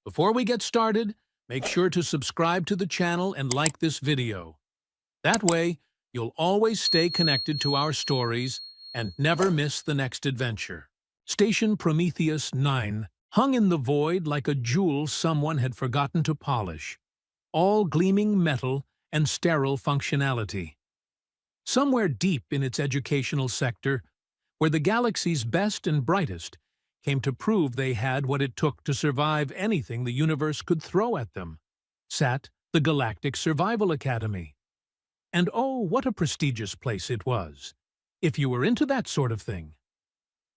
Before we get started, make sure to subscribe to the channel and like this video. That way, you'll always stay connected to our stories and never miss the next adventure. Station Prometheus 9 hung in the void like a jewel someone had forgotten to polish, all gleaming metal and sterile functionality. Somewhere deep in its educational sector, where the galaxy's best and brightest came to prove they had what it took to survive anything the universe could throw at them, sat the Galactic Survival Academy. And oh, what a prestigious place it was, if you were into that sort of thing.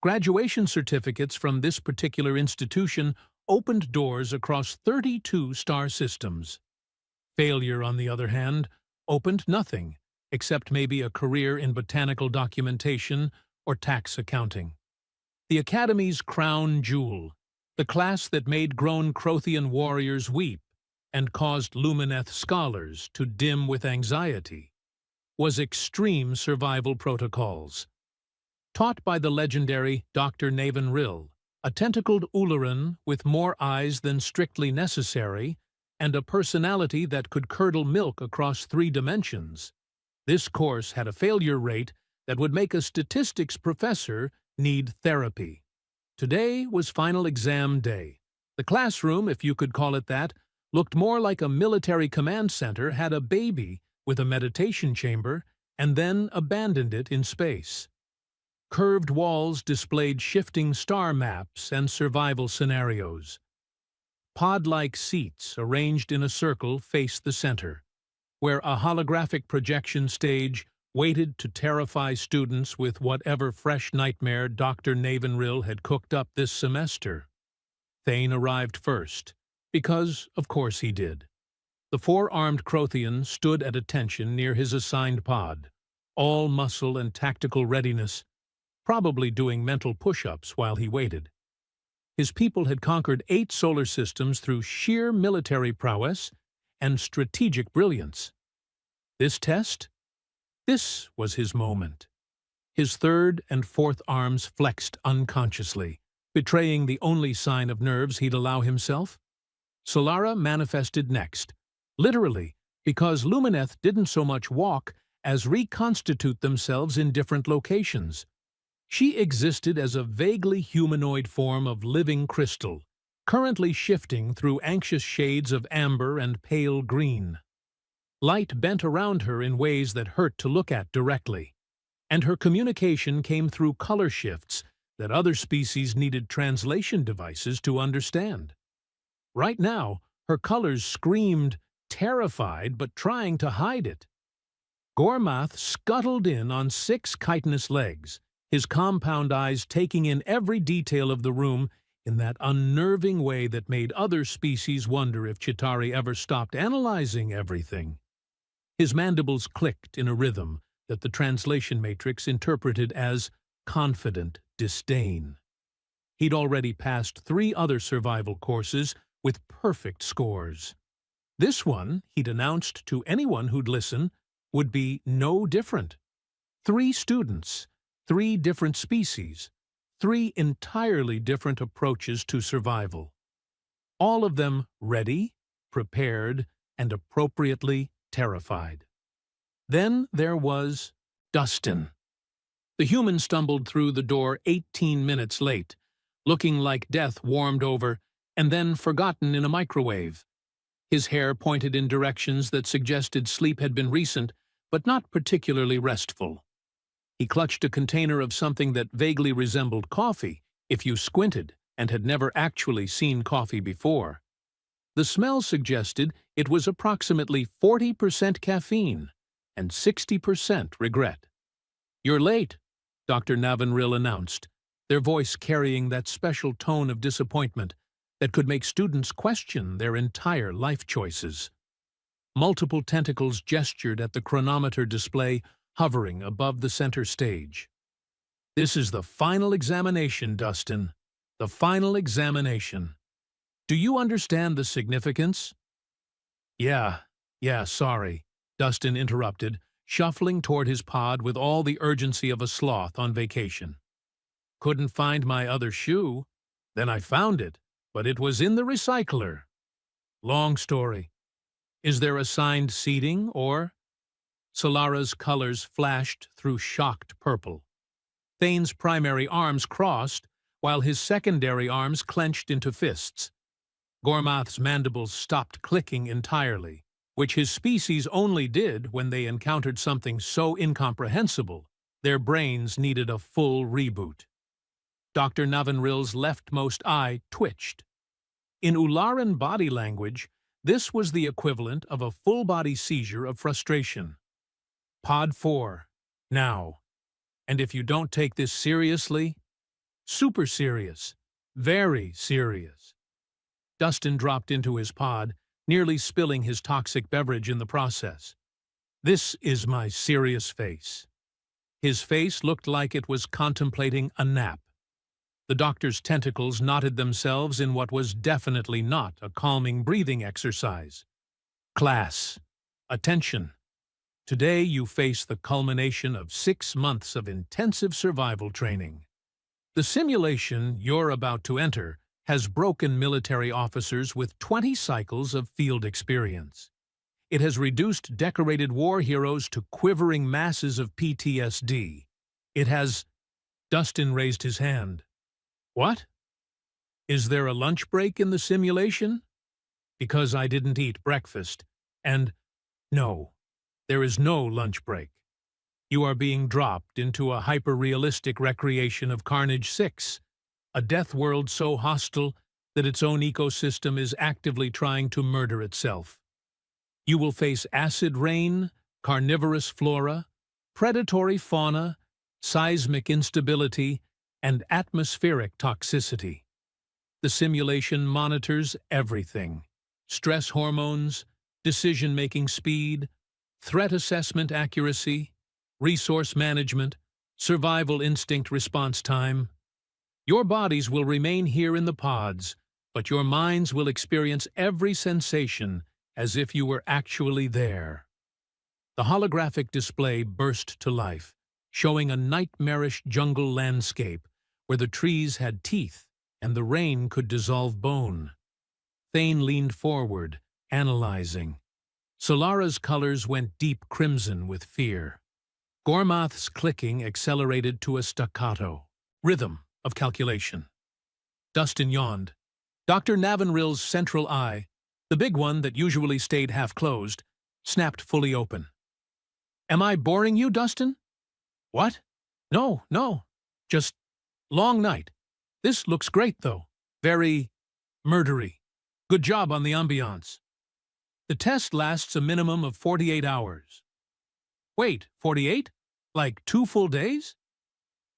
Graduation certificates from this particular institution opened doors across 32 star systems. Failure, on the other hand, opened nothing, except maybe a career in botanical documentation or tax accounting. The Academy's crown jewel, the class that made grown Crothian warriors weep and caused Lumineth scholars to dim with anxiety, was extreme survival protocols. Taught by the legendary Dr. Naven Rill, a tentacled Uluran with more eyes than strictly necessary and a personality that could curdle milk across 3 dimensions, this course had a failure rate that would make a statistics professor need therapy. Today was final exam day. The classroom, if you could call it that, looked more like a military command center had a baby with a meditation chamber and then abandoned it in space. Curved walls displayed shifting star maps and survival scenarios. Pod-like seats arranged in a circle faced the center, where a holographic projection stage waited to terrify students with whatever fresh nightmare Dr. Navenrill had cooked up this semester. Thane arrived first, because, of course, he did. The 4-armed Crothian stood at attention near his assigned pod, all muscle and tactical readiness, probably doing mental push-ups while he waited. His people had conquered 8 solar systems through sheer military prowess and strategic brilliance. This test? This was his moment. His 3rd and 4th arms flexed unconsciously, betraying the only sign of nerves he'd allow himself. Solara manifested next, literally, because Lumineth didn't so much walk as reconstitute themselves in different locations. She existed as a vaguely humanoid form of living crystal, currently shifting through anxious shades of amber and pale green. Light bent around her in ways that hurt to look at directly, and her communication came through color shifts that other species needed translation devices to understand. Right now, her colors screamed, terrified but trying to hide it. Gormath scuttled in on 6 chitinous legs, his compound eyes taking in every detail of the room in that unnerving way that made other species wonder if Chitauri ever stopped analyzing everything. His mandibles clicked in a rhythm that the translation matrix interpreted as confident disdain. He'd already passed 3 other survival courses with perfect scores. This one, he'd announced to anyone who'd listen, would be no different. 3 students, 3 different species, 3 entirely different approaches to survival. All of them ready, prepared, and appropriately terrified. Then there was Dustin. The human stumbled through the door 18 minutes late, looking like death warmed over and then forgotten in a microwave. His hair pointed in directions that suggested sleep had been recent, but not particularly restful. He clutched a container of something that vaguely resembled coffee, if you squinted and had never actually seen coffee before. The smell suggested it was approximately 40% caffeine and 60% regret. "You're late," Dr. Navenrill announced, their voice carrying that special tone of disappointment that could make students question their entire life choices. Multiple tentacles gestured at the chronometer display hovering above the center stage. "This is the final examination, Dustin. The final examination. Do you understand the significance?" Yeah, sorry," Dustin interrupted, shuffling toward his pod with all the urgency of a sloth on vacation. "Couldn't find my other shoe. Then I found it, but it was in the recycler. Long story. Is there assigned seating, or? Solara's colors flashed through shocked purple. Thane's primary arms crossed, while his secondary arms clenched into fists. Gormath's mandibles stopped clicking entirely, which his species only did when they encountered something so incomprehensible their brains needed a full reboot. Dr. Navanril's leftmost eye twitched. In Ularan body language, this was the equivalent of a full-body seizure of frustration. Pod 4. Now. And if you don't take this seriously, super serious, very serious. Dustin dropped into his pod, nearly spilling his toxic beverage in the process. This is my serious face. His face looked like it was contemplating a nap. The doctor's tentacles knotted themselves in what was definitely not a calming breathing exercise. Class. Attention. Today you face the culmination of 6 months of intensive survival training. The simulation you're about to enter has broken military officers with 20 cycles of field experience. It has reduced decorated war heroes to quivering masses of PTSD. It has... Dustin raised his hand. What? Is there a lunch break in the simulation? Because I didn't eat breakfast. And no, there is no lunch break. You are being dropped into a hyper-realistic recreation of Carnage 6, a death world so hostile that its own ecosystem is actively trying to murder itself. You will face acid rain, carnivorous flora, predatory fauna, seismic instability, and atmospheric toxicity. The simulation monitors everything: stress hormones, decision-making speed, threat assessment accuracy, resource management, survival instinct response time. Your bodies will remain here in the pods, but your minds will experience every sensation as if you were actually there. The holographic display burst to life, showing a nightmarish jungle landscape where the trees had teeth and the rain could dissolve bone. Thane leaned forward, analyzing. Solara's colors went deep crimson with fear. Gormath's clicking accelerated to a staccato rhythm of calculation. Dustin yawned. Dr. Navanril's central eye, the big one that usually stayed half-closed, snapped fully open. Am I boring you, Dustin? What? No. Just long night. This looks great, though. Very murdery. Good job on the ambiance. The test lasts a minimum of 48 hours. Wait, 48? Like 2 full days?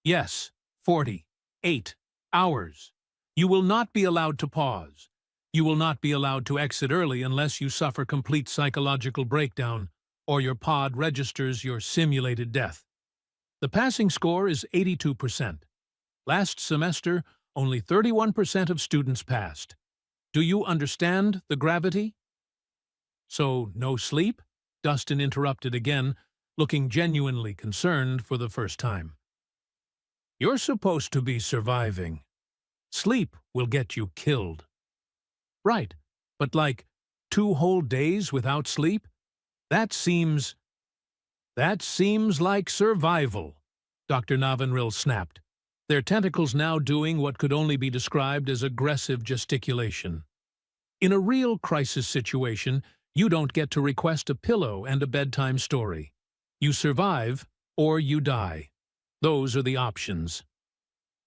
Yes, 48 hours. You will not be allowed to pause. You will not be allowed to exit early unless you suffer complete psychological breakdown or your pod registers your simulated death. The passing score is 82%. Last semester, only 31% of students passed. Do you understand the gravity? So, no sleep? Dustin interrupted again, looking genuinely concerned for the first time. You're supposed to be surviving. Sleep will get you killed. Right, but like 2 whole days without sleep? That seems like survival, Dr. Navanril snapped, their tentacles now doing what could only be described as aggressive gesticulation. In a real crisis situation, you don't get to request a pillow and a bedtime story. You survive, or you die. Those are the options.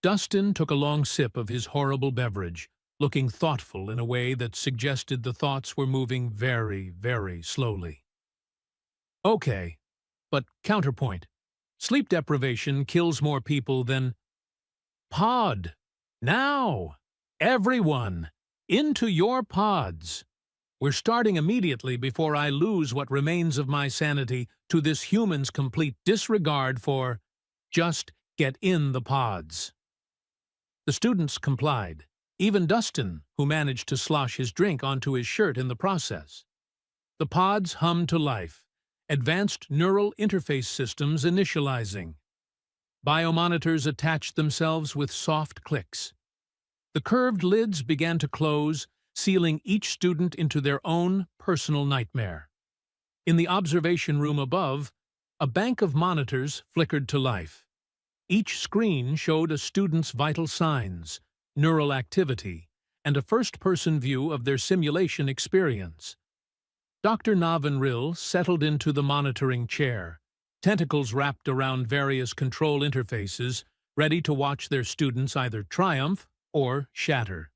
Dustin took a long sip of his horrible beverage, looking thoughtful in a way that suggested the thoughts were moving very, very slowly. Okay, but counterpoint. Sleep deprivation kills more people than... Pod! Now! Everyone! Into your pods! We're starting immediately before I lose what remains of my sanity to this human's complete disregard for... Just get in the pods. The students complied, even Dustin, who managed to slosh his drink onto his shirt in the process. The pods hummed to life, advanced neural interface systems initializing. Biomonitors attached themselves with soft clicks. The curved lids began to close, sealing each student into their own personal nightmare. In the observation room above, a bank of monitors flickered to life. Each screen showed a student's vital signs, neural activity, and a first-person view of their simulation experience. Dr. Navanril settled into the monitoring chair, tentacles wrapped around various control interfaces, ready to watch their students either triumph or shatter.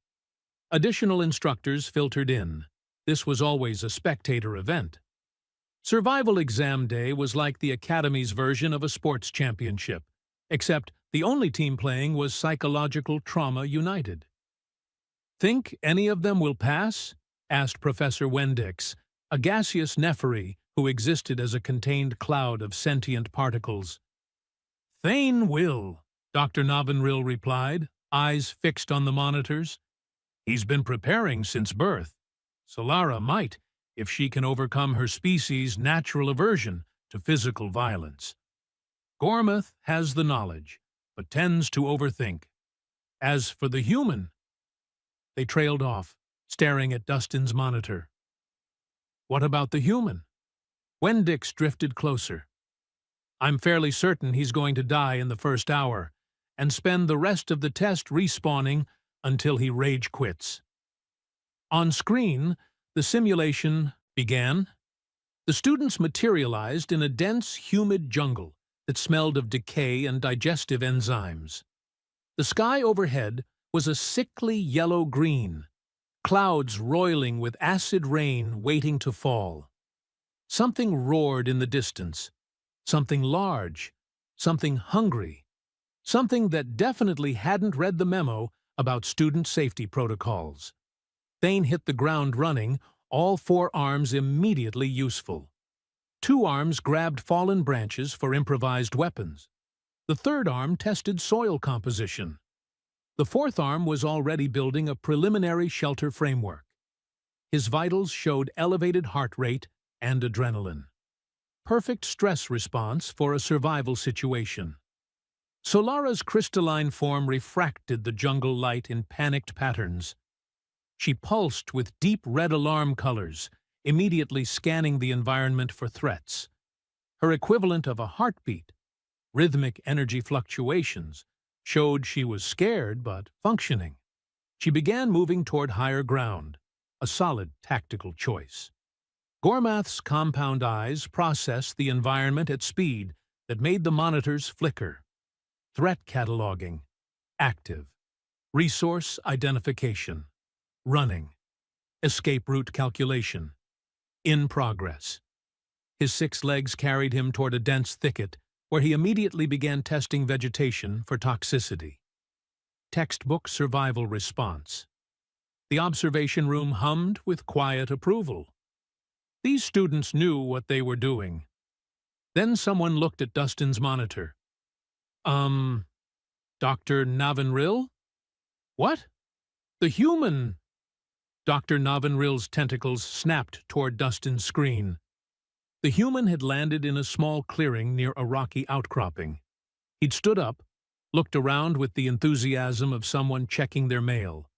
Additional instructors filtered in. This was always a spectator event. Survival exam day was like the Academy's version of a sports championship, except the only team playing was Psychological Trauma United. "Think any of them will pass?" asked Professor Wendix, a gaseous nephary who existed as a contained cloud of sentient particles. "Thane will," Dr. Navanril replied, eyes fixed on the monitors. "He's been preparing since birth. Solara might, if she can overcome her species' natural aversion to physical violence. Gormath has the knowledge, but tends to overthink. As for the human—" They trailed off, staring at Dustin's monitor. "What about the human?" Wendix drifted closer. "I'm fairly certain he's going to die in the first hour, and spend the rest of the test respawning until he rage quits." On screen, the simulation began. The students materialized in a dense, humid jungle that smelled of decay and digestive enzymes. The sky overhead was a sickly yellow-green, clouds roiling with acid rain waiting to fall. Something roared in the distance, something large, something hungry, something that definitely hadn't read the memo about student safety protocols. Thane hit the ground running, all 4 arms immediately useful. 2 arms grabbed fallen branches for improvised weapons. The 3rd arm tested soil composition. The 4th arm was already building a preliminary shelter framework. His vitals showed elevated heart rate and adrenaline. Perfect stress response for a survival situation. Solara's crystalline form refracted the jungle light in panicked patterns. She pulsed with deep red alarm colors, immediately scanning the environment for threats. Her equivalent of a heartbeat, rhythmic energy fluctuations, showed she was scared but functioning. She began moving toward higher ground, a solid tactical choice. Gormath's compound eyes processed the environment at speed that made the monitors flicker. Threat cataloging, active. Resource identification, running. Escape route calculation, in progress. His 6 legs carried him toward a dense thicket, where he immediately began testing vegetation for toxicity. Textbook survival response. The observation room hummed with quiet approval. These students knew what they were doing. Then someone looked at Dustin's monitor. Dr. Navanril? What? The human? Dr. Navanril's tentacles snapped toward Dustin's screen. The human had landed in a small clearing near a rocky outcropping. He'd stood up, looked around with the enthusiasm of someone checking their mail,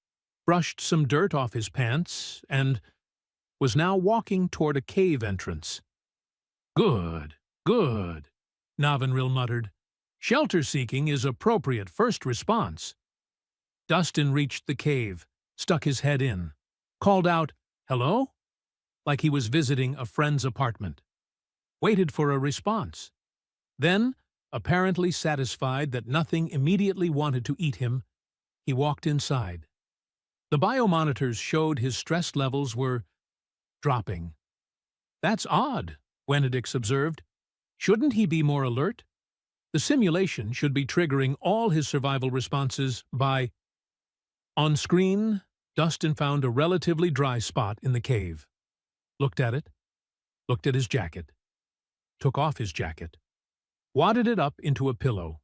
brushed some dirt off his pants, and was now walking toward a cave entrance. "Good, good," Navanril muttered. "Shelter-seeking is appropriate first response." Dustin reached the cave, stuck his head in, called out, "Hello?" like he was visiting a friend's apartment. Waited for a response. Then, apparently satisfied that nothing immediately wanted to eat him, he walked inside. The biomonitors showed his stress levels were dropping. "That's odd," Wenedix observed. "Shouldn't he be more alert? The simulation should be triggering all his survival responses by—" On screen, Dustin found a relatively dry spot in the cave. Looked at it, looked at his jacket, took off his jacket, wadded it up into a pillow,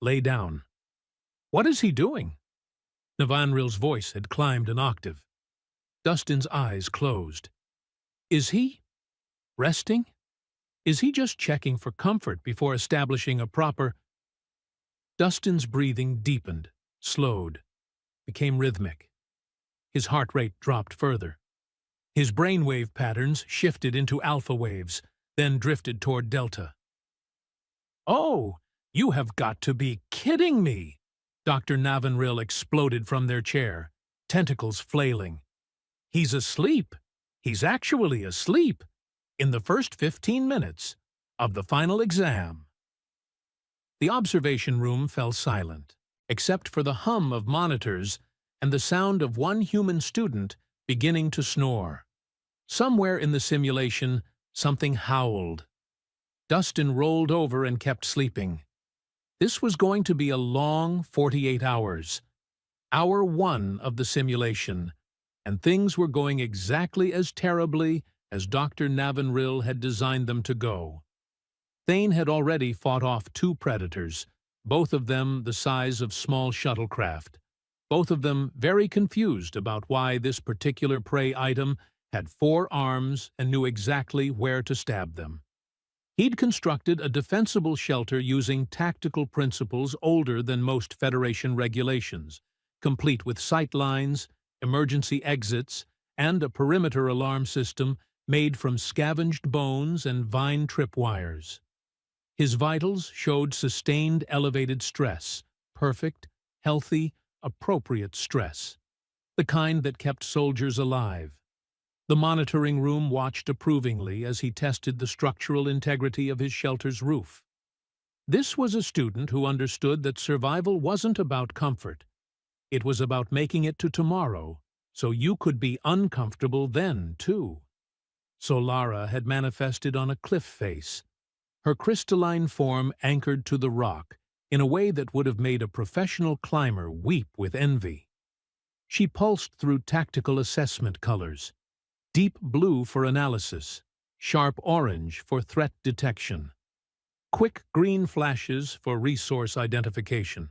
lay down. "What is he doing?" Navanril's voice had climbed an octave. Dustin's eyes closed. "Is he resting? Is he just checking for comfort before establishing a proper—" Dustin's breathing deepened, slowed. became rhythmic. His heart rate dropped further. His brainwave patterns shifted into alpha waves, then drifted toward delta. "Oh, you have got to be kidding me!" Dr. Navanrill exploded from their chair, tentacles flailing. "He's asleep. He's actually asleep. In the first 15 minutes of the final exam." The observation room fell silent, except for the hum of monitors and the sound of one human student beginning to snore. Somewhere in the simulation, something howled. Dustin rolled over and kept sleeping. This was going to be a long 48 hours. Hour 1 of the simulation, and things were going exactly as terribly as Dr. Navanrill had designed them to go. Thane had already fought off 2 predators, both of them the size of small shuttlecraft, both of them very confused about why this particular prey item had 4 arms and knew exactly where to stab them. He'd constructed a defensible shelter using tactical principles older than most Federation regulations, complete with sight lines, emergency exits, and a perimeter alarm system made from scavenged bones and vine tripwires. His vitals showed sustained elevated stress, perfect, healthy, appropriate stress, the kind that kept soldiers alive. The monitoring room watched approvingly as he tested the structural integrity of his shelter's roof. This was a student who understood that survival wasn't about comfort. It was about making it to tomorrow, so you could be uncomfortable then, too. Solara had manifested on a cliff face, her crystalline form anchored to the rock in a way that would have made a professional climber weep with envy. She pulsed through tactical assessment colors, deep blue for analysis, sharp orange for threat detection, quick green flashes for resource identification.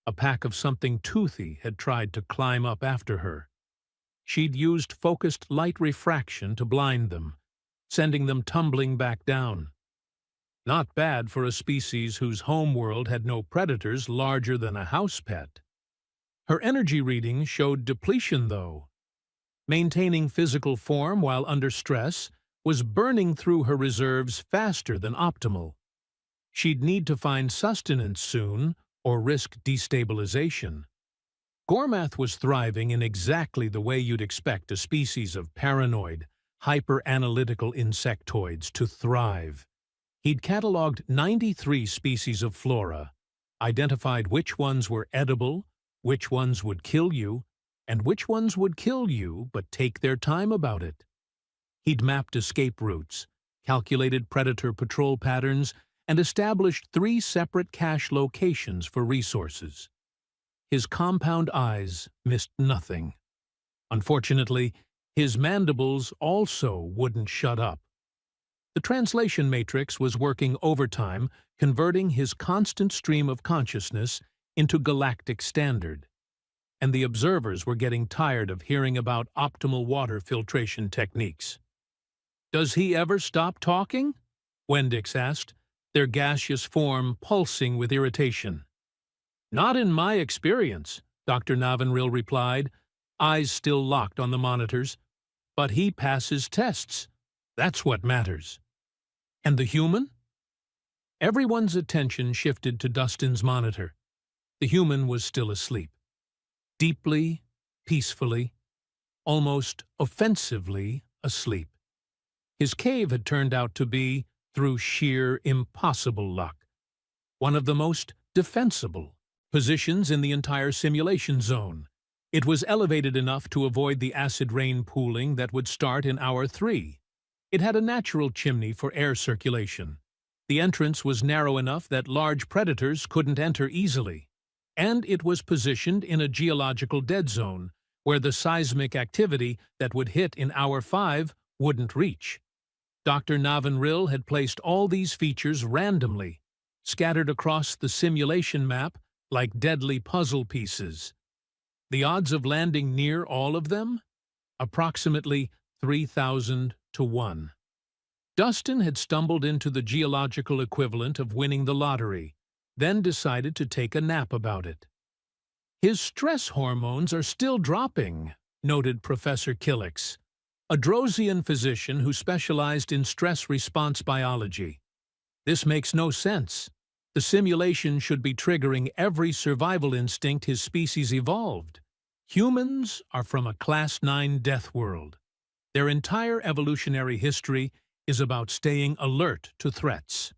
A pack of something toothy had tried to climb up after her. She'd used focused light refraction to blind them, sending them tumbling back down. Not bad for a species whose homeworld had no predators larger than a house pet. Her energy reading showed depletion, though. Maintaining physical form while under stress was burning through her reserves faster than optimal. She'd need to find sustenance soon or risk destabilization. Gormath was thriving in exactly the way you'd expect a species of paranoid, hyper-analytical insectoids to thrive. He'd cataloged 93 species of flora, identified which ones were edible, which ones would kill you, and which ones would kill you but take their time about it. He'd mapped escape routes, calculated predator patrol patterns, and established 3 separate cache locations for resources. His compound eyes missed nothing. Unfortunately, his mandibles also wouldn't shut up. The translation matrix was working overtime, converting his constant stream of consciousness into Galactic standard. And the observers were getting tired of hearing about optimal water filtration techniques. "Does he ever stop talking?" Wendix asked, their gaseous form pulsing with irritation. "Not in my experience," Dr. Navanrill replied, eyes still locked on the monitors. "But he passes tests. That's what matters." "And the human?" Everyone's attention shifted to Dustin's monitor. The human was still asleep. Deeply, peacefully, almost offensively asleep. His cave had turned out to be, through sheer impossible luck, one of the most defensible positions in the entire simulation zone. It was elevated enough to avoid the acid rain pooling that would start in hour 3. It had a natural chimney for air circulation. The entrance was narrow enough that large predators couldn't enter easily. And it was positioned in a geological dead zone, where the seismic activity that would hit in hour 5 wouldn't reach. Dr. Navanrill had placed all these features randomly, scattered across the simulation map like deadly puzzle pieces. The odds of landing near all of them? Approximately 3,000 to 1. Dustin had stumbled into the geological equivalent of winning the lottery, then decided to take a nap about it. His stress hormones are still dropping, noted Professor Kilix, a Drosian physician who specialized in stress response biology. This makes no sense. The simulation should be triggering every survival instinct his species evolved. Humans are from a Class 9 death world. Their entire evolutionary history is about staying alert to threats.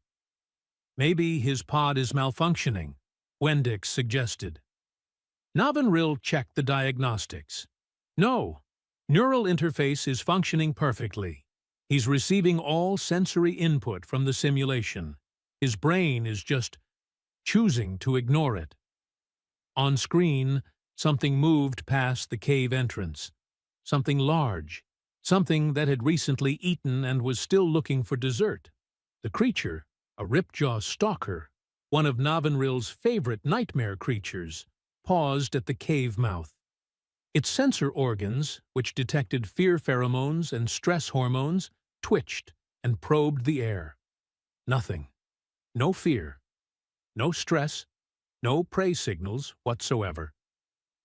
Maybe his pod is malfunctioning, Wendix suggested. Navanril checked the diagnostics. No, neural interface is functioning perfectly. He's receiving all sensory input from the simulation. His brain is just choosing to ignore it. On screen, something moved past the cave entrance. Something large. Something that had recently eaten and was still looking for dessert. The creature, a ripjaw stalker, one of Navanril's favorite nightmare creatures, paused at the cave mouth. Its sensor organs, which detected fear pheromones and stress hormones, twitched and probed the air. Nothing. No fear. No stress. No prey signals whatsoever.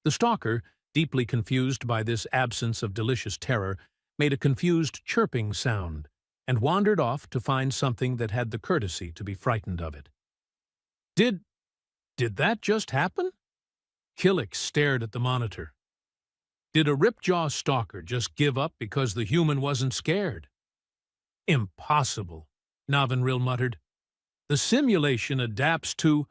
The stalker, deeply confused by this absence of delicious terror, made a confused chirping sound and wandered off to find something that had the courtesy to be frightened of it. Did that just happen? Killick stared at the monitor. Did a ripjaw stalker just give up because the human wasn't scared? Impossible, Navanril muttered. The simulation adapts to...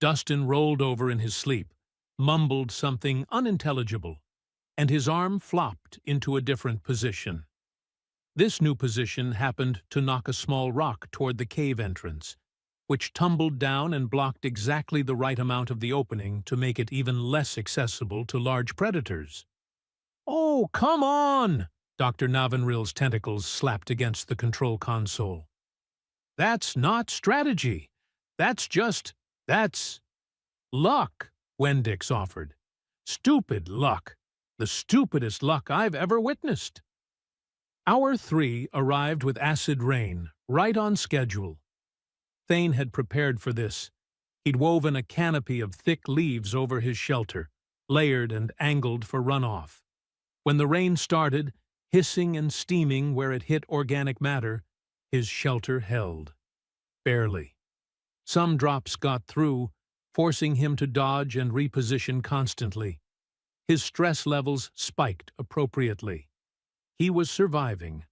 Dustin rolled over in his sleep, mumbled something unintelligible, and his arm flopped into a different position. This new position happened to knock a small rock toward the cave entrance, which tumbled down and blocked exactly the right amount of the opening to make it even less accessible to large predators. "Oh, come on!" Dr. Navanril's tentacles slapped against the control console. "That's not strategy. That's luck," Wendix offered. "Stupid luck. The stupidest luck I've ever witnessed." Hour 3 arrived with acid rain, right on schedule. Thane had prepared for this. He'd woven a canopy of thick leaves over his shelter, layered and angled for runoff. When the rain started, hissing and steaming where it hit organic matter, his shelter held. Barely. Some drops got through, forcing him to dodge and reposition constantly. His stress levels spiked appropriately. He was surviving,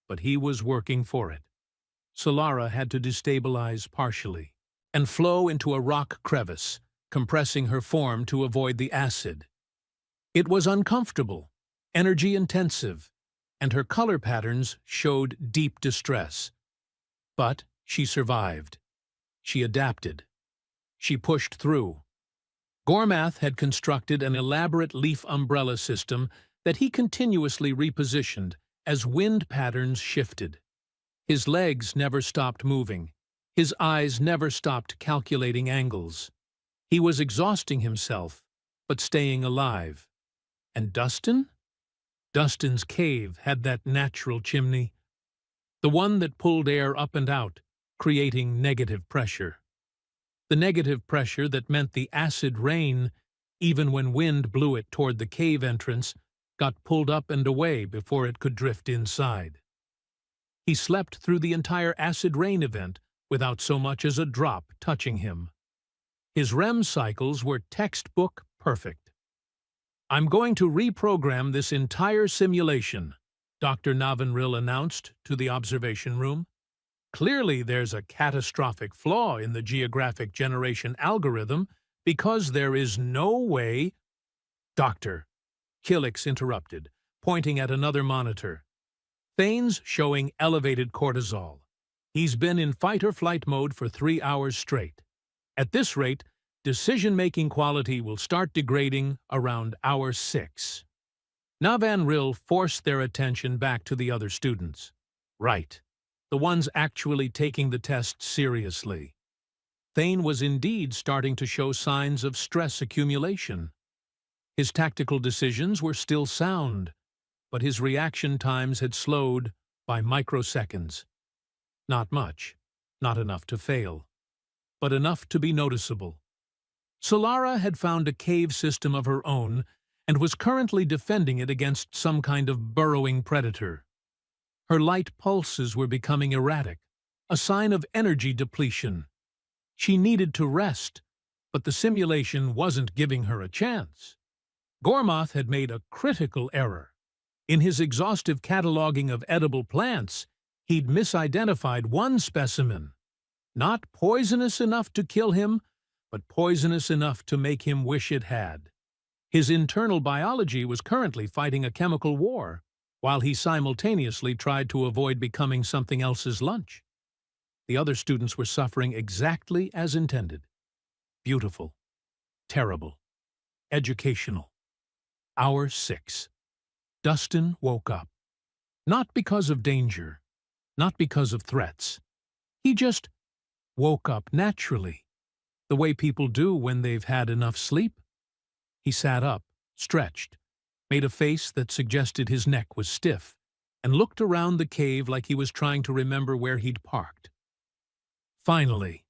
but he was working for it. Solara had to destabilize partially and flow into a rock crevice, compressing her form to avoid the acid. It was uncomfortable, energy-intensive, and her color patterns showed deep distress. But she survived. She adapted. She pushed through. Gormath had constructed an elaborate leaf umbrella system that he continuously repositioned as wind patterns shifted. His legs never stopped moving. His eyes never stopped calculating angles. He was exhausting himself, but staying alive. And Dustin? Dustin's cave had that natural chimney, the one that pulled air up and out, creating negative pressure. The negative pressure that meant the acid rain, even when wind blew it toward the cave entrance, got pulled up and away before it could drift inside. He slept through the entire acid rain event without so much as a drop touching him. His REM cycles were textbook perfect. "I'm going to reprogram this entire simulation," Dr. Navanril announced to the observation room. "Clearly there's a catastrophic flaw in the geographic generation algorithm because there is no way—" "Doctor," Kilix interrupted, pointing at another monitor. "Thane's showing elevated cortisol. He's been in fight-or-flight mode for 3 hours straight. At this rate, decision-making quality will start degrading around hour 6. Navanril forced their attention back to the other students. Right. The ones actually taking the test seriously. Thane was indeed starting to show signs of stress accumulation. His tactical decisions were still sound, but his reaction times had slowed by microseconds. Not much, not enough to fail, but enough to be noticeable. Solara had found a cave system of her own and was currently defending it against some kind of burrowing predator. Her light pulses were becoming erratic, a sign of energy depletion. She needed to rest, but the simulation wasn't giving her a chance. Gormoth had made a critical error. In his exhaustive cataloging of edible plants, he'd misidentified one specimen. Not poisonous enough to kill him, but poisonous enough to make him wish it had. His internal biology was currently fighting a chemical war, while he simultaneously tried to avoid becoming something else's lunch. The other students were suffering exactly as intended. Beautiful, terrible, educational. Hour 6. Dustin woke up. Not because of danger, not because of threats. He just woke up naturally, the way people do when they've had enough sleep. He sat up, stretched, made a face that suggested his neck was stiff, and looked around the cave like he was trying to remember where he'd parked. Finally,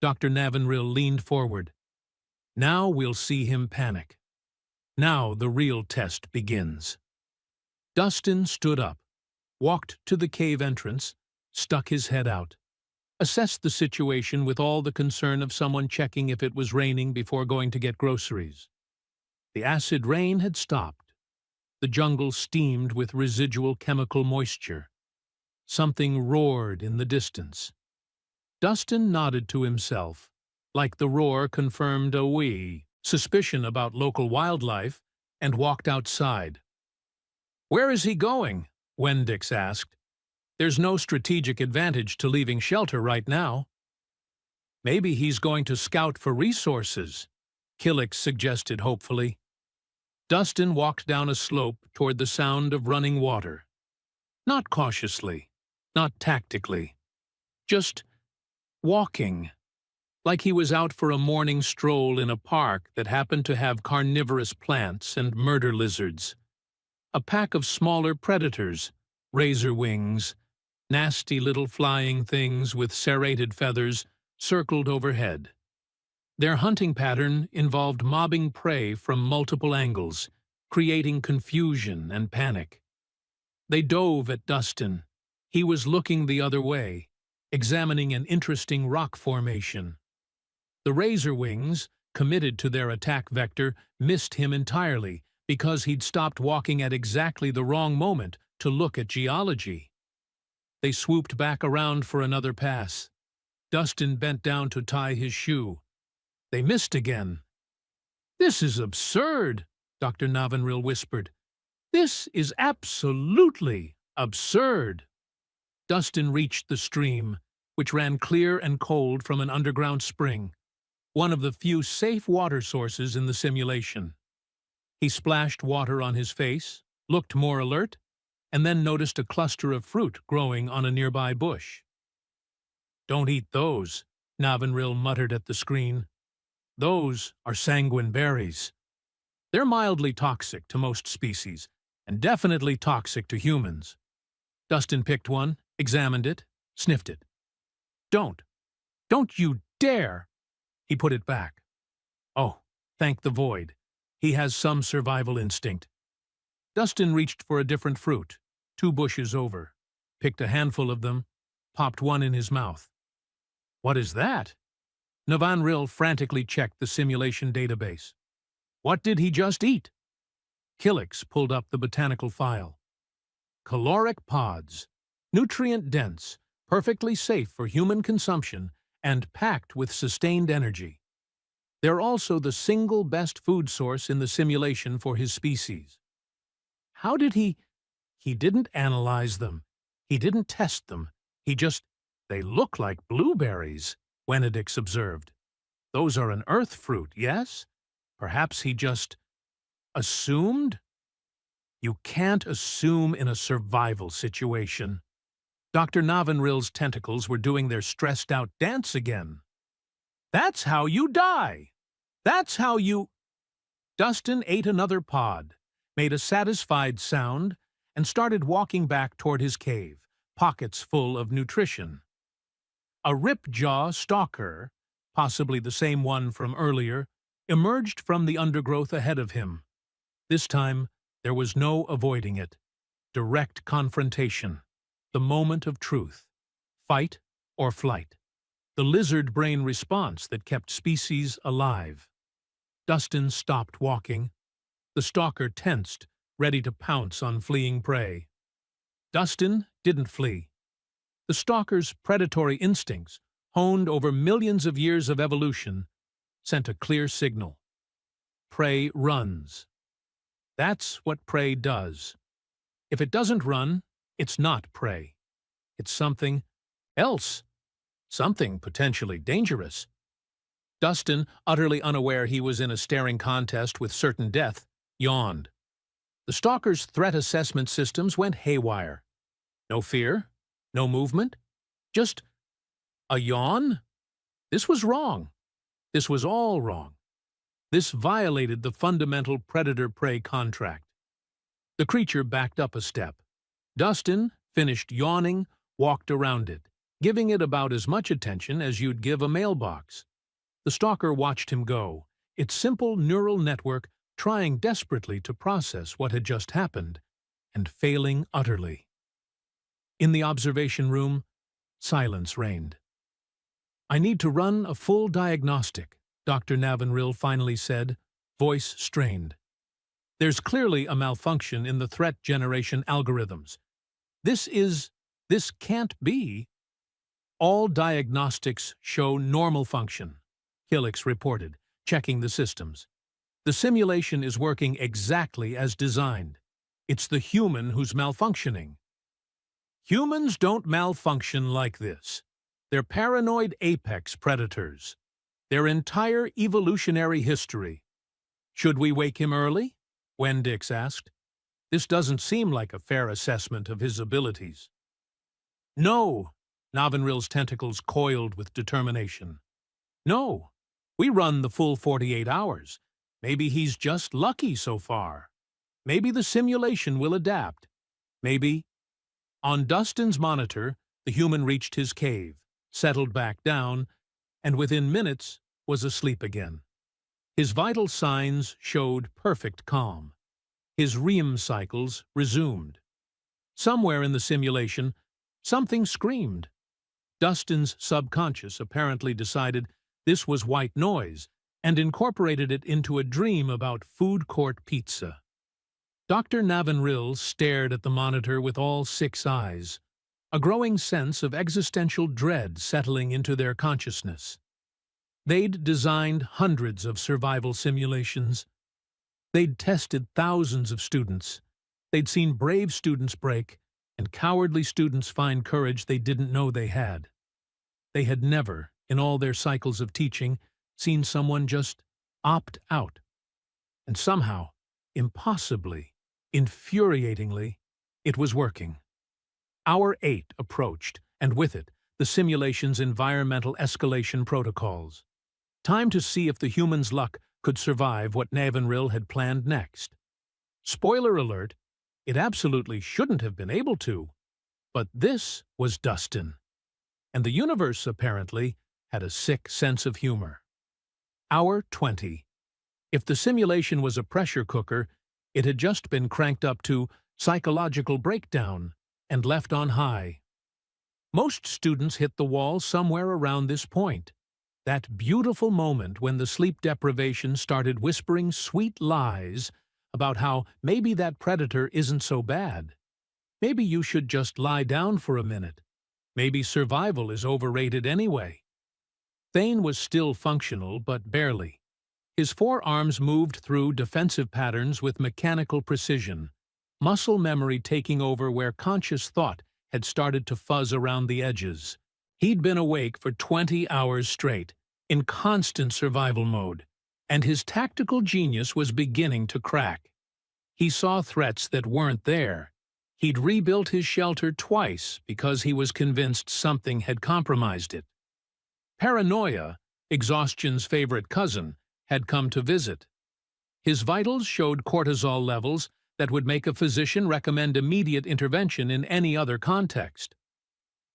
Dr. Navanrill leaned forward. Now we'll see him panic. Now the real test begins. Dustin stood up, walked to the cave entrance, stuck his head out, assessed the situation with all the concern of someone checking if it was raining before going to get groceries. The acid rain had stopped. The jungle steamed with residual chemical moisture. Something roared in the distance. Dustin nodded to himself, like the roar confirmed a wee suspicion about local wildlife, and walked outside. "Where is he going?" Wendix asked. "There's no strategic advantage to leaving shelter right now." "Maybe he's going to scout for resources," Killick suggested hopefully. Dustin walked down a slope toward the sound of running water. Not cautiously, not tactically. Just walking, like he was out for a morning stroll in a park that happened to have carnivorous plants and murder lizards. A pack of smaller predators, razor wings, nasty little flying things with serrated feathers, circled overhead. Their hunting pattern involved mobbing prey from multiple angles, creating confusion and panic. They dove at Dustin. He was looking the other way, examining an interesting rock formation. The razor wings, committed to their attack vector, missed him entirely because he'd stopped walking at exactly the wrong moment to look at geology. They swooped back around for another pass. Dustin bent down to tie his shoe. They missed again. "This is absurd," Dr. Navanrill whispered. "This is absolutely absurd." Dustin reached the stream, which ran clear and cold from an underground spring, one of the few safe water sources in the simulation. He splashed water on his face, looked more alert, and then noticed a cluster of fruit growing on a nearby bush. "Don't eat those," Navanrill muttered at the screen. "Those are sanguine berries. They're mildly toxic to most species, and definitely toxic to humans." Dustin picked one, examined it, sniffed it. Don't you dare!" He put it back. Oh, thank the void. He has some survival instinct. Dustin reached for a different fruit, 2 bushes over, picked a handful of them, popped one in his mouth. "What is that?" Navanrill frantically checked the simulation database. "What did he just eat?" Killix pulled up the botanical file. "Caloric pods, nutrient-dense, perfectly safe for human consumption, and packed with sustained energy. They're also the single best food source in the simulation for his species." How did he didn't analyze them. He didn't test them. They look like blueberries, Wenedix observed. "Those are an earth fruit, yes? Perhaps he just assumed?" You can't assume in a survival situation. Dr. Navanrill's tentacles were doing their stressed-out dance again. "That's how you die! That's how you—" Dustin ate another pod, made a satisfied sound, and started walking back toward his cave, pockets full of nutrition. A ripjaw stalker, possibly the same one from earlier, emerged from the undergrowth ahead of him. This time, there was no avoiding it. Direct confrontation. The moment of truth. Fight or flight. The lizard brain response that kept species alive. Dustin stopped walking. The stalker tensed, ready to pounce on fleeing prey. Dustin didn't flee. The stalker's predatory instincts, honed over millions of years of evolution, sent a clear signal. Prey runs. That's what prey does. If it doesn't run, it's not prey. It's something else. Something potentially dangerous. Dustin, utterly unaware he was in a staring contest with certain death, yawned. The stalker's threat assessment systems went haywire. No fear, no movement, just a yawn? This was wrong. This was all wrong. This violated the fundamental predator-prey contract. The creature backed up a step. Dustin, finished yawning, walked around it, giving it about as much attention as you'd give a mailbox. The stalker watched him go, its simple neural network trying desperately to process what had just happened, and failing utterly. In the observation room, silence reigned. "I need to run a full diagnostic," Dr. Navanrill finally said, voice strained. "There's clearly a malfunction in the threat generation algorithms. This can't be." "All diagnostics show normal function," Kilix reported, checking the systems. "The simulation is working exactly as designed. It's the human who's malfunctioning." "Humans don't malfunction like this. They're paranoid apex predators. Their entire evolutionary history." "Should we wake him early?" Wendix asked. "This doesn't seem like a fair assessment of his abilities." "No," Navanrill's tentacles coiled with determination. "No, we run the full 48 hours. Maybe he's just lucky so far. Maybe the simulation will adapt. Maybe—" On Dustin's monitor, the human reached his cave, settled back down, and within minutes was asleep again. His vital signs showed perfect calm. His REM cycles resumed. Somewhere in the simulation, something screamed. Dustin's subconscious apparently decided this was white noise and incorporated it into a dream about food court pizza. Dr. Navanrill stared at the monitor with all 6 eyes, a growing sense of existential dread settling into their consciousness. They'd designed hundreds of survival simulations. They'd tested thousands of students. They'd seen brave students break and cowardly students find courage they didn't know they had. They had never, in all their cycles of teaching, seen someone just opt out. And somehow, impossibly, infuriatingly, it was working. Hour 8 approached, and with it, the simulation's environmental escalation protocols. Time to see if the human's luck could survive what Navanrill had planned next. Spoiler alert, it absolutely shouldn't have been able to. But this was Dustin. And the universe, apparently, had a sick sense of humor. Hour 20. If the simulation was a pressure cooker, it had just been cranked up to psychological breakdown and left on high. Most students hit the wall somewhere around this point. That beautiful moment when the sleep deprivation started whispering sweet lies about how maybe that predator isn't so bad. Maybe you should just lie down for a minute. Maybe survival is overrated anyway. Thane was still functional, but barely. His forearms moved through defensive patterns with mechanical precision, muscle memory taking over where conscious thought had started to fuzz around the edges. He'd been awake for 20 hours straight, in constant survival mode, and his tactical genius was beginning to crack. He saw threats that weren't there. He'd rebuilt his shelter twice because he was convinced something had compromised it. Paranoia, exhaustion's favorite cousin, had come to visit. His vitals showed cortisol levels that would make a physician recommend immediate intervention in any other context.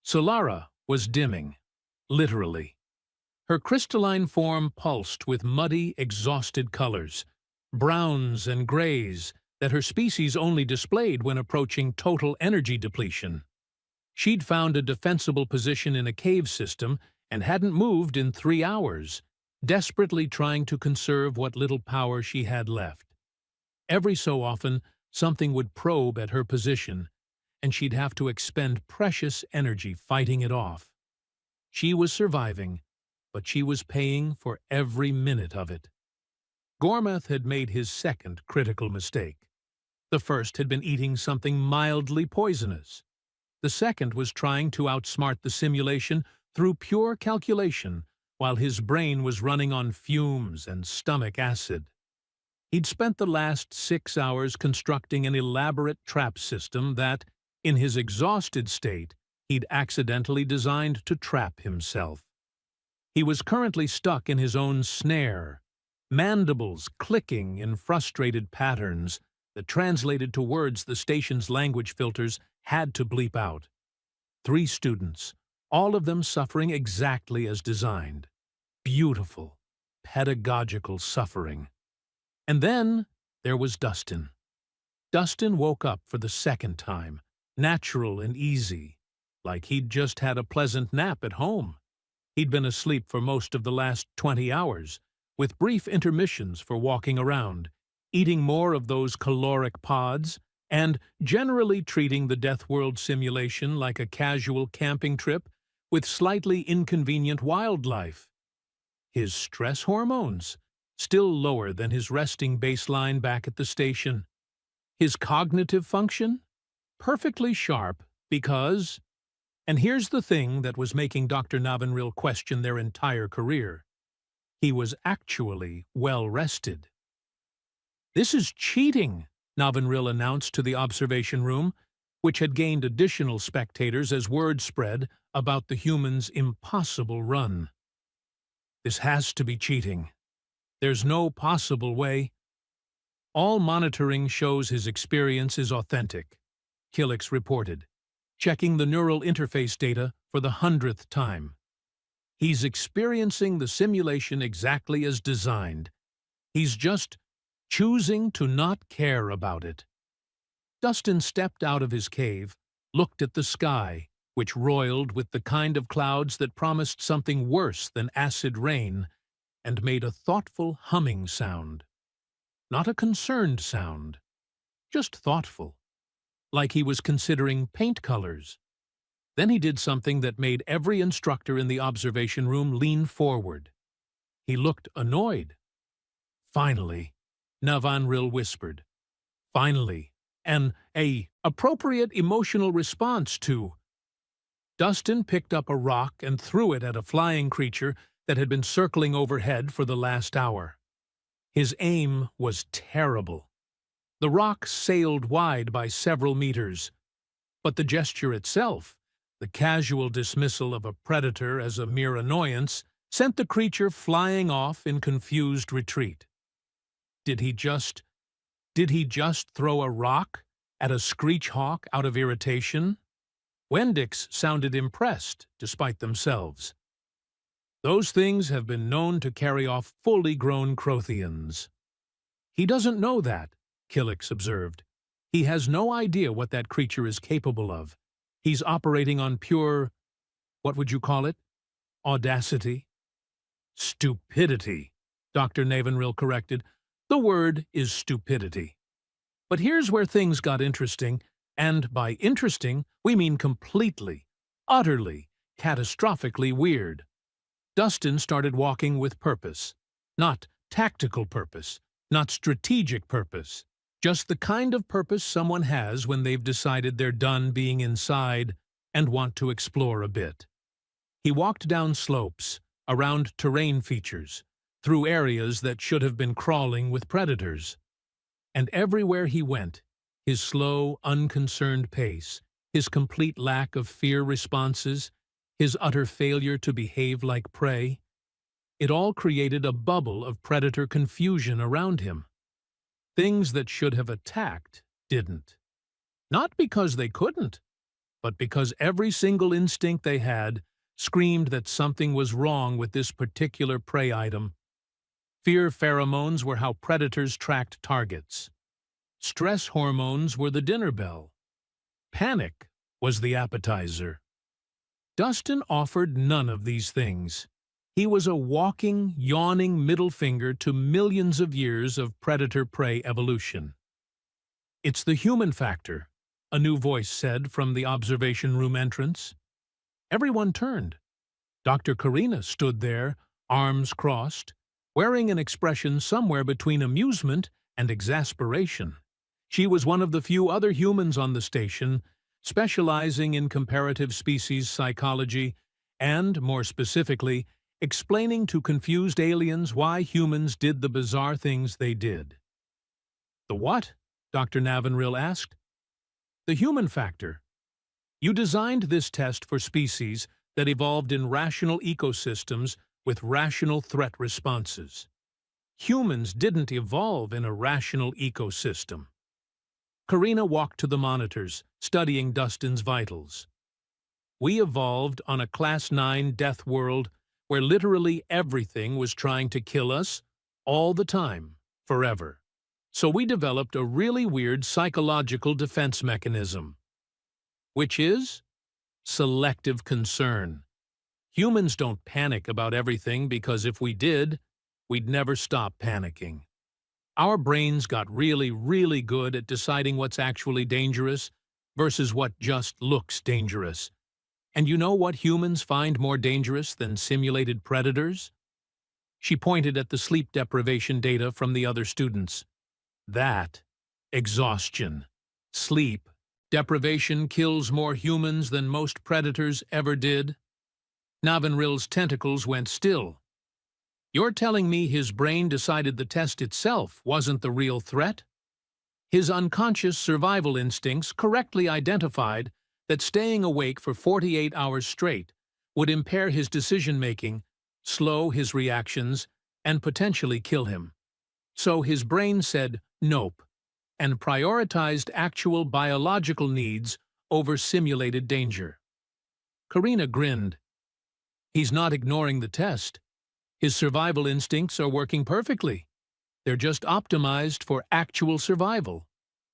Solara was dimming, literally. Her crystalline form pulsed with muddy, exhausted colors, browns and grays that her species only displayed when approaching total energy depletion. She'd found a defensible position in a cave system and hadn't moved in 3 hours, desperately trying to conserve what little power she had left. Every so often, something would probe at her position, and she'd have to expend precious energy fighting it off. She was surviving, but she was paying for every minute of it. Gormath had made his second critical mistake. The first had been eating something mildly poisonous. The second was trying to outsmart the simulation through pure calculation, while his brain was running on fumes and stomach acid. He'd spent the last 6 hours constructing an elaborate trap system that, in his exhausted state, he'd accidentally designed to trap himself. He was currently stuck in his own snare, mandibles clicking in frustrated patterns that translated to words the station's language filters had to bleep out. 3 students, all of them suffering exactly as designed. Beautiful, pedagogical suffering. And then there was Dustin. Dustin woke up for the second time, natural and easy, like he'd just had a pleasant nap at home. He'd been asleep for most of the last 20 hours, with brief intermissions for walking around, eating more of those caloric pods, and generally treating the Death World simulation like a casual camping trip with slightly inconvenient wildlife. His stress hormones, still lower than his resting baseline back at the station. His cognitive function, perfectly sharp because, and here's the thing that was making Dr. Navanril question their entire career, he was actually well-rested. "This is cheating," Navanril announced to the observation room, which had gained additional spectators as word spread about the humans' impossible run. "This has to be cheating. There's no possible way." "All monitoring shows his experience is authentic," Kilix reported, checking the neural interface data for the 100th time. "He's experiencing the simulation exactly as designed. He's just choosing to not care about it." Dustin stepped out of his cave, looked at the sky, which roiled with the kind of clouds that promised something worse than acid rain, and made a thoughtful humming sound. Not a concerned sound, just thoughtful, like he was considering paint colors. Then he did something that made every instructor in the observation room lean forward. He looked annoyed. "Finally," Navanril whispered. "Finally, an appropriate emotional response to—" Dustin picked up a rock and threw it at a flying creature that had been circling overhead for the last hour. His aim was terrible. The rock sailed wide by several meters, but the gesture itself, the casual dismissal of a predator as a mere annoyance, sent the creature flying off in confused retreat. Did he just throw a rock at a screech hawk out of irritation? Wendix sounded impressed, despite themselves. "Those things have been known to carry off fully grown Crothians." "He doesn't know that," Kilix observed. "He has no idea what that creature is capable of. He's operating on pure, what would you call it? Audacity?" "Stupidity," Dr. Navanril corrected. "The word is stupidity." But here's where things got interesting, and by interesting, we mean completely, utterly, catastrophically weird. Dustin started walking with purpose. Not tactical purpose, not strategic purpose, just the kind of purpose someone has when they've decided they're done being inside and want to explore a bit. He walked down slopes, around terrain features, through areas that should have been crawling with predators. And everywhere he went, his slow, unconcerned pace, his complete lack of fear responses, his utter failure to behave like prey, it all created a bubble of predator confusion around him. Things that should have attacked didn't. Not because they couldn't, but because every single instinct they had screamed that something was wrong with this particular prey item. Fear pheromones were how predators tracked targets. Stress hormones were the dinner bell. Panic was the appetizer. Dustin offered none of these things. He was a walking, yawning middle finger to millions of years of predator-prey evolution. "It's the human factor," a new voice said from the observation room entrance. Everyone turned. Dr. Karina stood there, arms crossed, wearing an expression somewhere between amusement and exasperation. She was one of the few other humans on the station, specializing in comparative species psychology and, more specifically, explaining to confused aliens why humans did the bizarre things they did. "The what?" Dr. Navanrill asked. "The human factor. You designed this test for species that evolved in rational ecosystems with rational threat responses. Humans didn't evolve in a rational ecosystem." Karina walked to the monitors, studying Dustin's vitals. "We evolved on a Class 9 death world where literally everything was trying to kill us, all the time, forever. So we developed a really weird psychological defense mechanism. Which is? Selective concern. Humans don't panic about everything because if we did, we'd never stop panicking. Our brains got really, really good at deciding what's actually dangerous versus what just looks dangerous. And you know what humans find more dangerous than simulated predators?" She pointed at the sleep deprivation data from the other students. "That. Exhaustion. Sleep deprivation kills more humans than most predators ever did." Navanrill's tentacles went still. "You're telling me his brain decided the test itself wasn't the real threat? His unconscious survival instincts correctly identified that staying awake for 48 hours straight would impair his decision-making, slow his reactions, and potentially kill him. So his brain said nope, and prioritized actual biological needs over simulated danger." Karina grinned. "He's not ignoring the test. His survival instincts are working perfectly. They're just optimized for actual survival,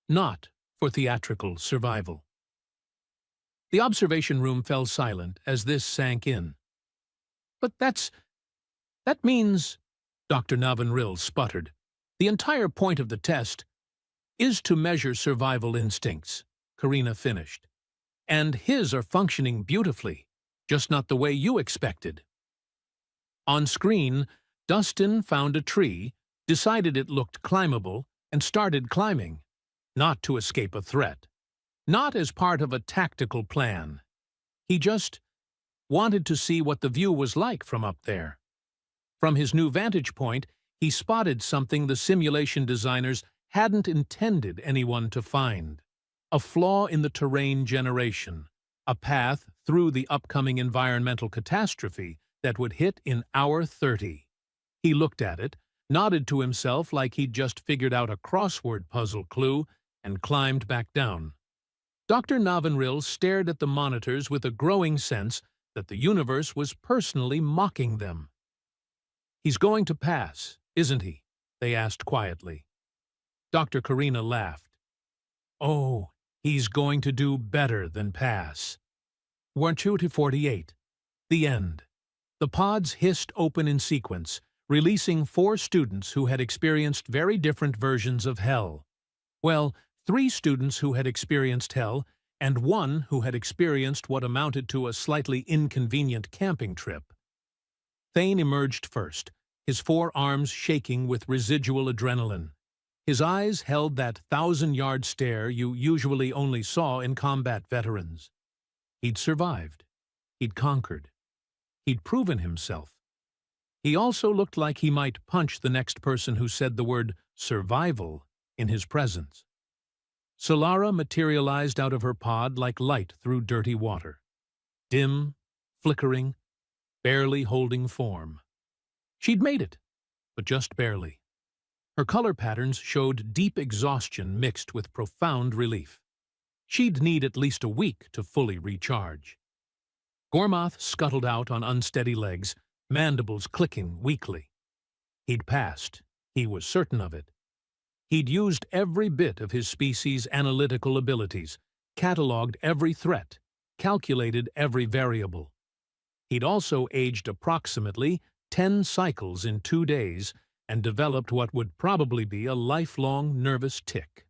not for theatrical survival." The observation room fell silent as this sank in. "But that means," Dr. Navanrill sputtered, "the entire point of the test is to measure survival instincts," Karina finished. "And his are functioning beautifully, just not the way you expected." On screen, Dustin found a tree, decided it looked climbable, and started climbing, not to escape a threat, not as part of a tactical plan. He just wanted to see what the view was like from up there. From his new vantage point, he spotted something the simulation designers hadn't intended anyone to find: a flaw in the terrain generation, a path through the upcoming environmental catastrophe that would hit in hour 30. He looked at it, nodded to himself like he'd just figured out a crossword puzzle clue, and climbed back down. Dr. Navanrill stared at the monitors with a growing sense that the universe was personally mocking them. "He's going to pass, isn't he?" they asked quietly. Dr. Karina laughed. "Oh, he's going to do better than pass." 1:48. The end. The pods hissed open in sequence, releasing 4 students who had experienced very different versions of hell. Well, 3 students who had experienced hell, and 1 who had experienced what amounted to a slightly inconvenient camping trip. Thane emerged first, his 4 arms shaking with residual adrenaline. His eyes held that 1,000-yard stare you usually only saw in combat veterans. He'd survived. He'd conquered. He'd proven himself. He also looked like he might punch the next person who said the word survival in his presence. Solara materialized out of her pod like light through dirty water. Dim, flickering, barely holding form. She'd made it, but just barely. Her color patterns showed deep exhaustion mixed with profound relief. She'd need at least a week to fully recharge. Gormoth scuttled out on unsteady legs, mandibles clicking weakly. He'd passed. He was certain of it. He'd used every bit of his species' analytical abilities, catalogued every threat, calculated every variable. He'd also aged approximately 10 cycles in 2 days and developed what would probably be a lifelong nervous tic.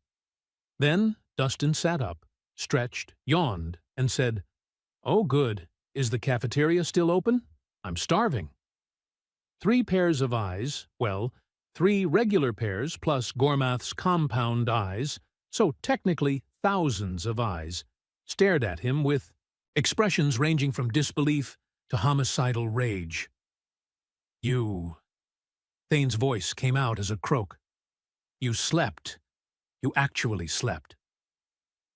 Then Dustin sat up, stretched, yawned, and said, "Oh, good. Is the cafeteria still open? I'm starving." 3 pairs of eyes, well, 3 regular pairs plus Gormoth's compound eyes, so technically thousands of eyes, stared at him with expressions ranging from disbelief to homicidal rage. "You..." Thane's voice came out as a croak. "You slept. You actually slept."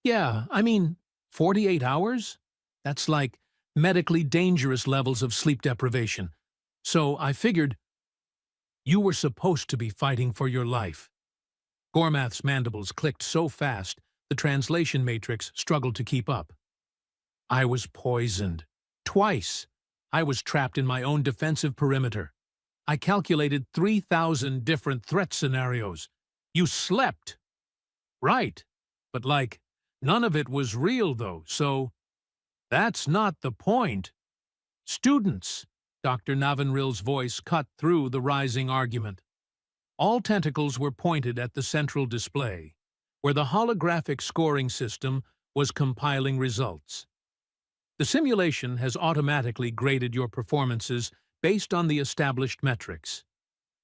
"Yeah, I mean, 48 hours? That's like medically dangerous levels of sleep deprivation. So I figured you were supposed to be fighting for your life." Gormoth's mandibles clicked so fast, the translation matrix struggled to keep up. "I was poisoned. Twice. I was trapped in my own defensive perimeter. I calculated 3,000 different threat scenarios. You slept." "Right. But none of it was real, though, so..." "That's not the point. Students," Dr. Navanril's voice cut through the rising argument. All tentacles were pointed at the central display, where the holographic scoring system was compiling results. "The simulation has automatically graded your performances based on the established metrics.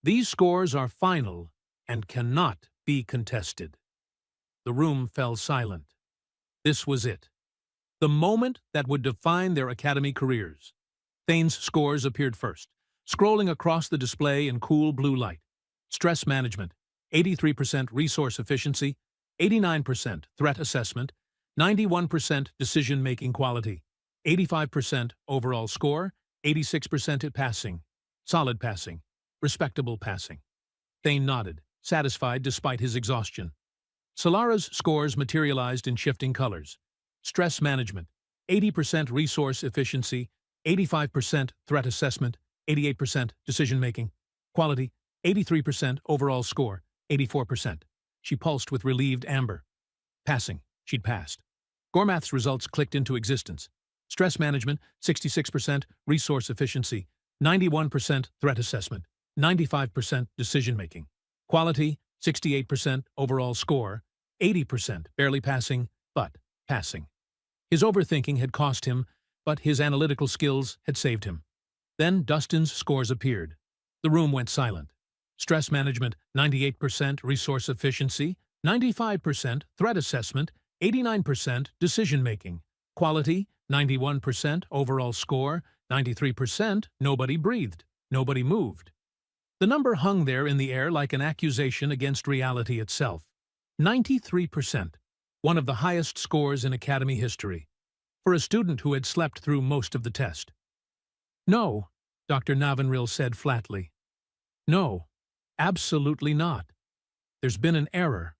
These scores are final and cannot be contested." The room fell silent. This was it. The moment that would define their academy careers. Thane's scores appeared first, scrolling across the display in cool blue light. Stress management, 83% resource efficiency, 89% threat assessment, 91% decision-making quality, 85% overall score, 86% at passing, solid passing, respectable passing. Thane nodded, satisfied despite his exhaustion. Solara's scores materialized in shifting colors. Stress management, 80% resource efficiency, 85% threat assessment, 88% decision-making. Quality, 83% overall score, 84%. She pulsed with relieved amber. Passing. She'd passed. Gormoth's results clicked into existence. Stress management, 66% resource efficiency, 91% threat assessment, 95% decision-making. Quality, 68% overall score, 80% barely passing, but passing. His overthinking had cost him, but his analytical skills had saved him. Then Dustin's scores appeared. The room went silent. Stress management, 98% resource efficiency, 95% threat assessment, 89% decision-making. Quality, 91% overall score, 93% nobody breathed, nobody moved. The number hung there in the air like an accusation against reality itself. 93%, one of the highest scores in academy history, for a student who had slept through most of the test. "No," Dr. Navanril said flatly. "No, absolutely not. There's been an error.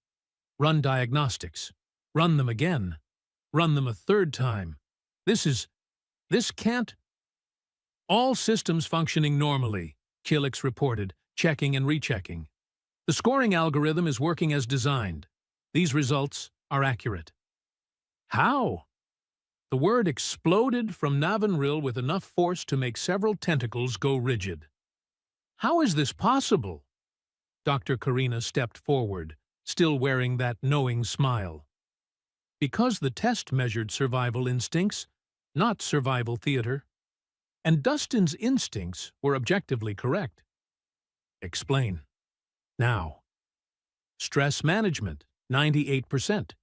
Run diagnostics. Run them again. Run them a 3rd time. This can't..." "All systems functioning normally," Kilix reported, checking and rechecking. "The scoring algorithm is working as designed. These results are accurate." "How?" The word exploded from Navanril with enough force to make several tentacles go rigid. "How is this possible?" Dr. Karina stepped forward, still wearing that knowing smile. "Because the test measured survival instincts, not survival theater. And Dustin's instincts were objectively correct." "Explain." "Now." Stress management, 98%,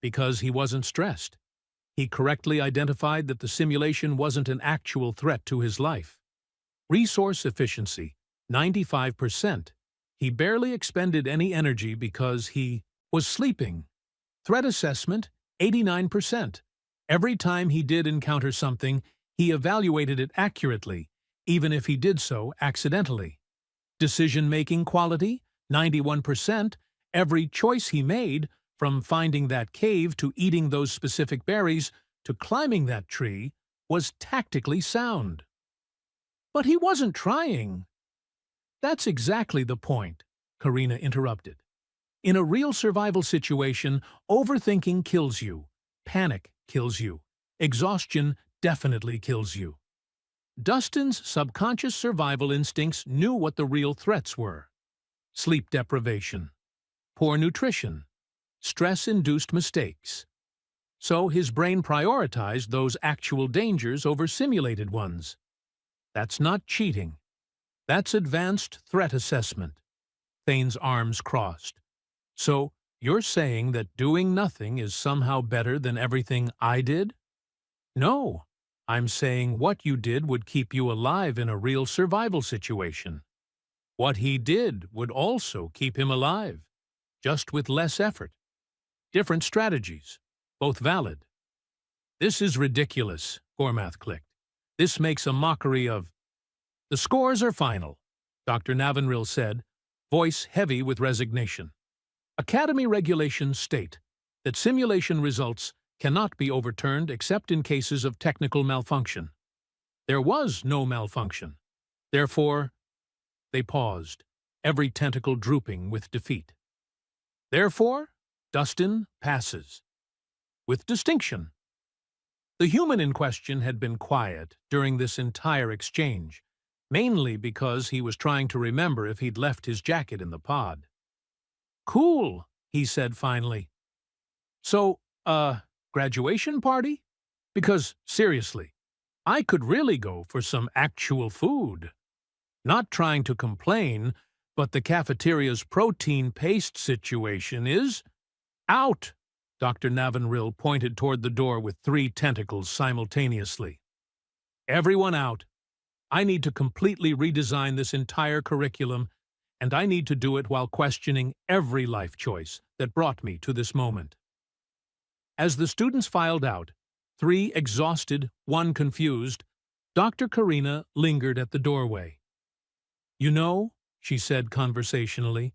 because he wasn't stressed. He correctly identified that the simulation wasn't an actual threat to his life. Resource efficiency, 95%. He barely expended any energy because he was sleeping. Threat assessment, 89%. Every time he did encounter something, he evaluated it accurately, even if he did so accidentally. Decision-making quality, 91%. Every choice he made, from finding that cave to eating those specific berries to climbing that tree, was tactically sound. But he wasn't trying. That's exactly the point, Karina interrupted. In a real survival situation, overthinking kills you, panic kills you, exhaustion definitely kills you. Dustin's subconscious survival instincts knew what the real threats were: sleep deprivation, poor nutrition, stress-induced mistakes. So his brain prioritized those actual dangers over simulated ones. That's not cheating. That's advanced threat assessment. Thane's arms crossed. So you're saying that doing nothing is somehow better than everything I did? No. I'm saying what you did would keep you alive in a real survival situation. What he did would also keep him alive, just with less effort. Different strategies, both valid. This is ridiculous, Gormath clicked. This makes a mockery of... The scores are final, Dr. Navanrill said, voice heavy with resignation. Academy regulations state that simulation results cannot be overturned except in cases of technical malfunction. There was no malfunction. Therefore, they paused, every tentacle drooping with defeat. Therefore, Dustin passes. With distinction. The human in question had been quiet during this entire exchange, mainly because he was trying to remember if he'd left his jacket in the pod. Cool, he said finally. So, graduation party? Because, seriously, I could really go for some actual food. Not trying to complain, but the cafeteria's protein paste situation is... Out! Dr. Navanrill pointed toward the door with 3 tentacles simultaneously. Everyone out. I need to completely redesign this entire curriculum, and I need to do it while questioning every life choice that brought me to this moment. As the students filed out, 3 exhausted, 1 confused, Dr. Karina lingered at the doorway. You know, she said conversationally,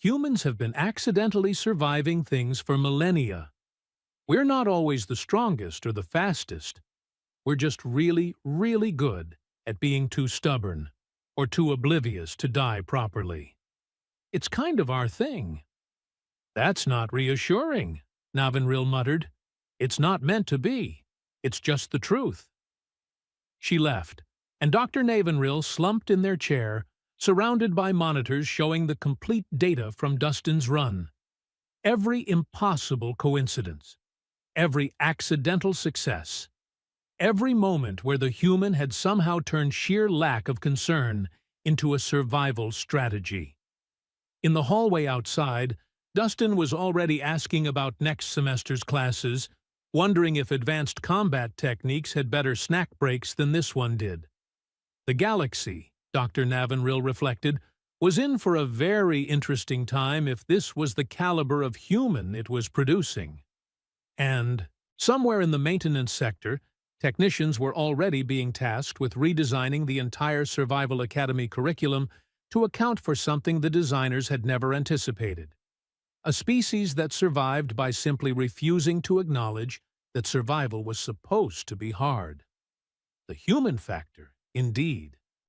humans have been accidentally surviving things for millennia. We're not always the strongest or the fastest. We're just really, really good at being too stubborn or too oblivious to die properly. It's kind of our thing. That's not reassuring, Navanrill muttered. It's not meant to be. It's just the truth. She left, and Dr. Navanrill slumped in their chair, surrounded by monitors showing the complete data from Dustin's run. Every impossible coincidence, every accidental success, every moment where the human had somehow turned sheer lack of concern into a survival strategy. In the hallway outside, Dustin was already asking about next semester's classes, wondering if advanced combat techniques had better snack breaks than this one did. The galaxy, Dr. Navanrill reflected, was in for a very interesting time if this was the caliber of human it was producing. And, somewhere in the maintenance sector, technicians were already being tasked with redesigning the entire Survival Academy curriculum to account for something the designers had never anticipated. A species that survived by simply refusing to acknowledge that survival was supposed to be hard. The human factor, indeed.